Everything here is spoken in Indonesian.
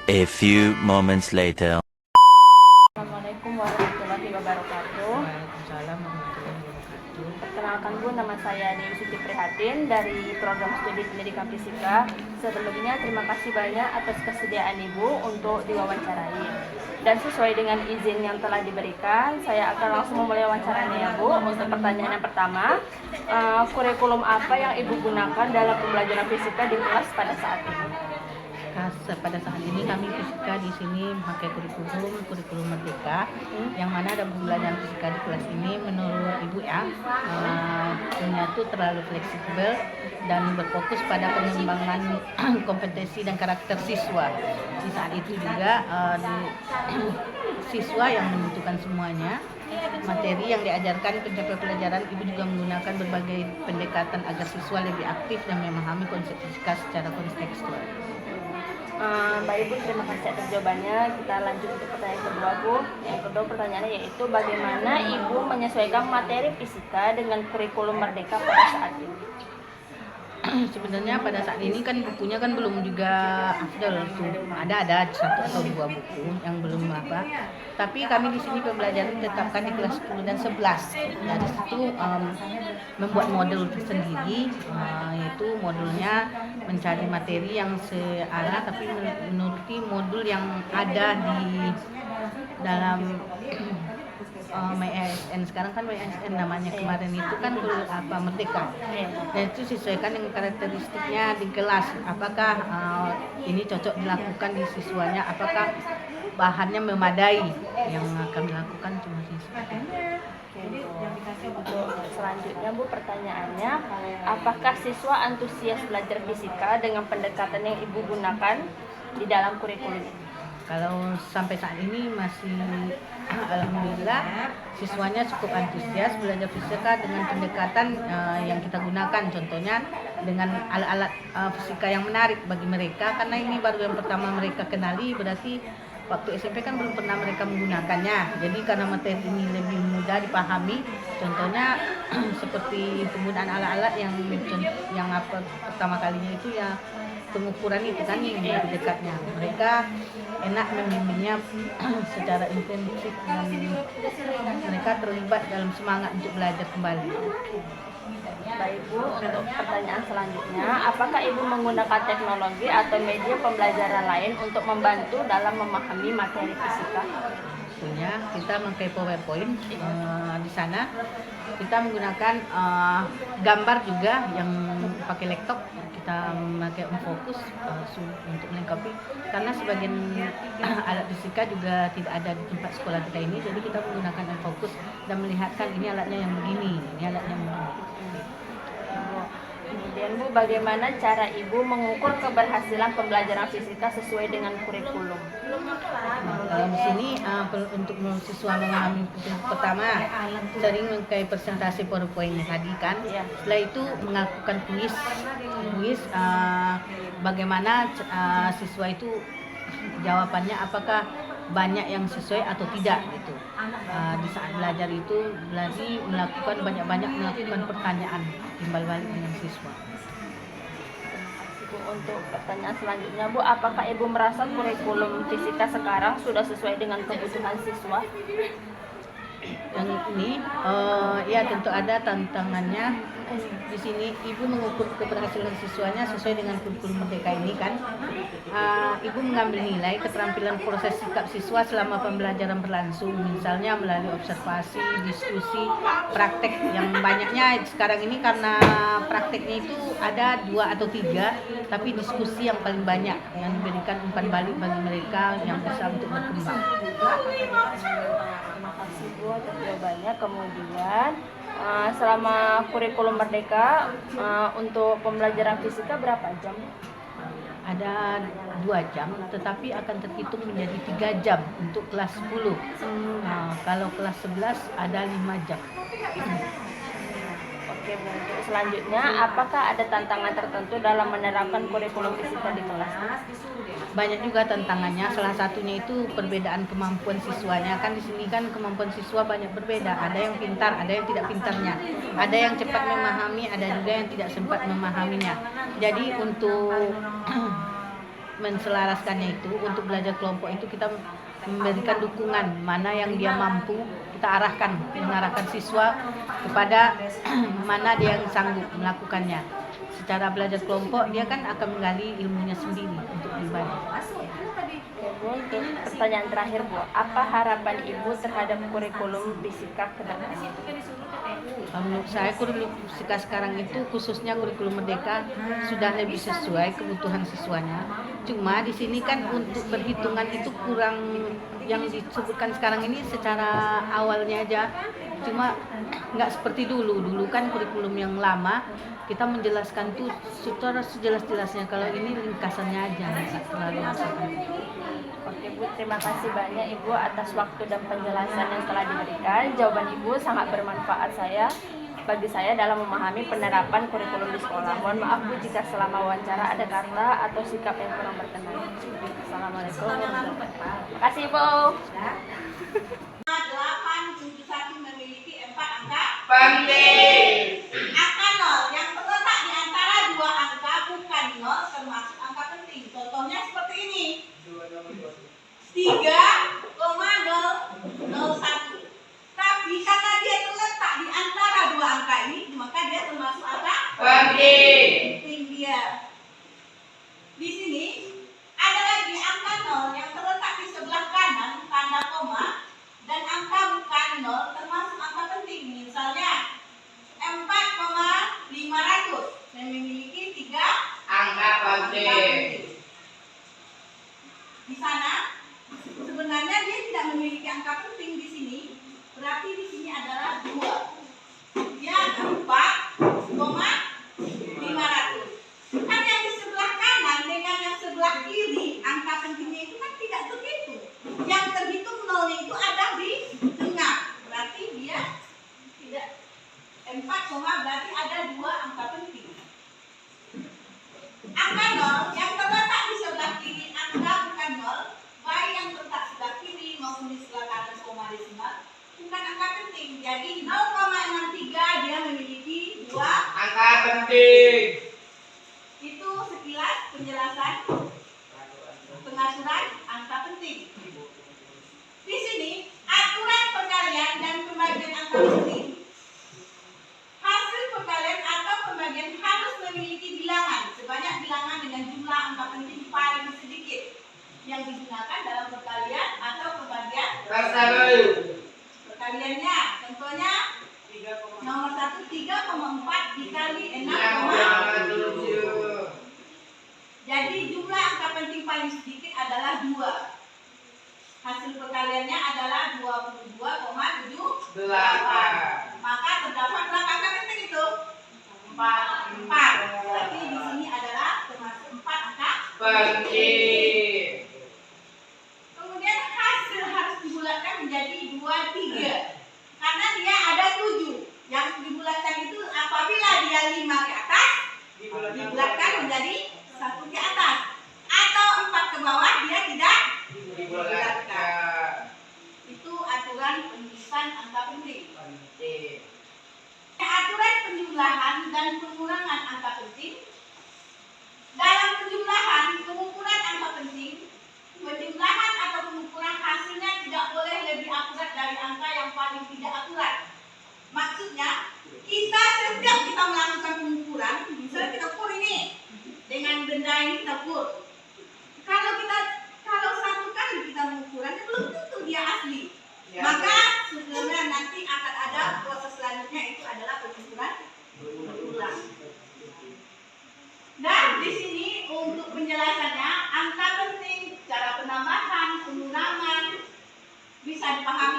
A few moments later. Assalamualaikum warahmatullahi wabarakatuh. Waalaikumsalam warahmatullahi wabarakatuh. Perkenalkan Bu, nama saya Dewi Siti Prihatin dari program studi pendidikan fisika. Sebelumnya terima kasih banyak atas kesediaan Ibu untuk diwawancarai. Dan sesuai dengan izin yang telah diberikan, saya akan langsung memulai wawancaranya ya Bu. Untuk pertanyaan yang pertama, kurikulum apa yang Ibu gunakan dalam pembelajaran fisika di kelas pada saat ini? Pada saat ini kami fisika di sini memakai kurikulum Merdeka, yang mana dalam pembelajaran fisika di kelas ini menurut Ibu ya, punya itu terlalu fleksibel dan berfokus pada pengembangan kompetensi dan karakter siswa. Di saat itu juga siswa yang menentukan semuanya. Materi yang diajarkan pencapaian pelajaran, Ibu juga menggunakan berbagai pendekatan agar siswa lebih aktif dan memahami konsep fisika secara kontekstual. Baik Bu, terima kasih atas jawabannya. Kita lanjut untuk pertanyaan kedua Bu. Yang kedua pertanyaannya yaitu bagaimana Ibu menyesuaikan materi fisika dengan kurikulum Merdeka pada saat ini? Sebenarnya pada saat ini kan bukunya kan belum juga afdal itu, ada 1 atau 2 buku yang belum apa. Tapi kami di sini pembelajaran ditetapkan di kelas 10 dan 11. Dari situ membuat modul tersendiri, yaitu modulnya mencari materi yang searah tapi menuruti modul yang ada di dalam MyASN. Sekarang kan MyASN namanya, kemarin itu kan Merdeka. Dan itu sesuaikan dengan karakteristiknya di kelas. Apakah ini cocok dilakukan di siswanya? Apakah bahannya memadai? Yang kami lakukan cuma siswa. Selanjutnya Bu, pertanyaannya, apakah siswa antusias belajar fisika dengan pendekatan yang Ibu gunakan di dalam kurikulum ini? Kalau sampai saat ini masih alhamdulillah siswanya cukup antusias belajar fisika dengan pendekatan yang kita gunakan, contohnya dengan alat-alat fisika yang menarik bagi mereka, karena ini baru yang pertama mereka kenali, berarti waktu SMP kan belum pernah mereka menggunakannya. Jadi karena materi ini lebih mudah dipahami, contohnya seperti penggunaan alat-alat yang pertama kalinya itu ya pengukuran itu kan yang lebih dekatnya. Mereka enak membimbingnya secara intensif dan mereka terlibat dalam semangat untuk belajar kembali. Baik Bu, untuk pertanyaan selanjutnya, apakah Ibu menggunakan teknologi atau media pembelajaran lain untuk membantu dalam memahami materi fisika? Tentunya kita memakai PowerPoint. Di sana kita menggunakan gambar juga yang pakai laptop. Kita memakai OnFocus untuk melengkapi, karena sebagian alat fisika juga tidak ada di tempat sekolah kita ini, jadi kita menggunakan OnFocus dan melihatkan ini alatnya yang begini, ini alatnya yang begini. Kemudian Bu, bagaimana cara Ibu mengukur keberhasilan pembelajaran fisika sesuai dengan kurikulum? Kalau di sini untuk siswa memahami pertama sering memakai presentasi PowerPoint tadi kan. Setelah itu melakukan kuis bagaimana siswa itu jawabannya, apakah banyak yang sesuai atau tidak gitu. Di saat belajar itu melakukan banyak-banyak melakukan pertanyaan timbal balik dengan siswa. Untuk pertanyaan selanjutnya Bu, apakah Ibu merasa kurikulum fisika sekarang sudah sesuai dengan kebutuhan siswa? Yang ini ya tentu ada tantangannya. Di sini Ibu mengukur keberhasilan siswanya sesuai dengan kurikulum Merdeka ini kan. Ibu mengambil nilai keterampilan proses sikap siswa selama pembelajaran berlangsung, misalnya melalui observasi, diskusi, praktek. Yang banyaknya sekarang ini karena prakteknya itu ada 2 atau 3, tapi diskusi yang paling banyak yang diberikan umpan balik bagi mereka yang bisa untuk berkembang. Terima kasih Bu atas jawabannya. Kemudian selama kurikulum Merdeka untuk pembelajaran fisika berapa jam? Ada 2 jam, tetapi akan terhitung menjadi 3 jam untuk kelas 10. Kalau kelas 11 ada 5 jam. Oke Bu, untuk selanjutnya, apakah ada tantangan tertentu dalam menerapkan kurikulum fisika di kelas? Banyak juga tantangannya, salah satunya itu perbedaan kemampuan siswanya. Kan di sini kan kemampuan siswa banyak berbeda, ada yang pintar, ada yang tidak pintarnya, ada yang cepat memahami, ada juga yang tidak sempat memahaminya. Jadi untuk menselaraskannya itu untuk belajar kelompok itu kita memberikan dukungan mana yang dia mampu, kita mengarahkan siswa kepada mana dia yang sanggup melakukannya. Secara belajar kelompok dia kan akan menggali ilmunya sendiri untuk pribadi. Bu, untuk pertanyaan terakhir Bu, apa harapan Ibu terhadap kurikulum fisika ke depan? Menurut saya kurikulum fisika sekarang itu khususnya kurikulum merdeka sudah lebih sesuai kebutuhan siswanya. Cuma di sini kan untuk perhitungan itu kurang, yang disebutkan sekarang ini secara awalnya aja. Cuma nggak seperti dulu. Dulu kan kurikulum yang lama kita menjelaskan tuh secara sejelas-jelasnya. Kalau ini ringkasannya aja, nggak terlalu masalah. Oke Bu, terima kasih banyak Ibu atas waktu dan penjelasan yang telah diberikan. Jawaban Ibu sangat bermanfaat bagi saya dalam memahami penerapan kurikulum di sekolah. Mohon maaf Bu jika selama wawancara ada kata atau sikap yang kurang berkenan. Assalamualaikum warahmatullahi wabarakatuh. Terima kasih Bu. 871 memiliki 4 angka penting. Angka 0 yang terletak di antara dua angka bukan 0 termasuk angka penting. Contohnya seperti ini. 3,001. Tapi karena dia terletak di antara dua angka ini, maka dia termasuk angka penting dia. Di sini ada lagi angka 0 yang terletak di sebelah kanan tanda koma dan angka bukan 0 termasuk angka penting. Misalnya 4,500 yang memiliki 3 Angka penting. Di sana sebenarnya dia tidak memiliki angka penting di sini. Berarti di sini adalah 2. Dia 4,500. Kan yang di sebelah kanan dengan yang sebelah kiri angka pentingnya itu kan tidak terhitung. Yang terhitung nolnya itu ada di tengah. Berarti dia tidak 4, berarti ada 2 angka penting. Angka 0 yang terletak di sebelah kiri angka bukan 0, baik yang terletak sebelah kiri maupun di sebelah kanan koma desimal bukan angka penting. Jadi 0,63 dia memiliki 2 Angka penting. Itu sekilas penjelasan pengaturan angka penting. Di sini aturan perkalian dan pembagian angka penting. Hasil perkalian atau pembagian harus memiliki bilangan sebanyak bilangan dengan jumlah angka penting paling sedikit yang digunakan dalam perkalian atau pembagian Tersebut. perkaliannya. Contohnya nomor 1 3,4 dikali 6,7. Jadi jumlah angka penting paling sedikit adalah 2. Hasil perkaliannya adalah 22,78. Maka terdapat berapa angka penting itu? 4. Berarti di sini adalah termasuk 4 angka Penting. Kemudian hasil harus dibulatkan menjadi 23. Karena dia ada 7. Yang dibulatkan itu apabila dia 5 ke atas, dibulatkan menjadi 1 ke atas. Atau 4 ke bawah, dia tidak dibulatkan. Itu aturan penulisan angka penting. Aturan penjumlahan dan pengurangan angka penting. Dalam penjumlahan, pengukuran angka penting, penjumlahan atau pengukuran hasilnya tidak boleh lebih akurat dari angka yang paling tidak akurat. Maksudnya, setiap kita melakukan pengukuran, misalnya kita ukur ini dengan benda ini kita ukur. Kalau satu kali kita mengukuran, belum tentu dia asli. Maka sebenarnya nanti akan ada proses selanjutnya, itu adalah pengukuran ulang. Dan di sini untuk penjelasannya angka penting, cara penambahan, pengurangan bisa dipahami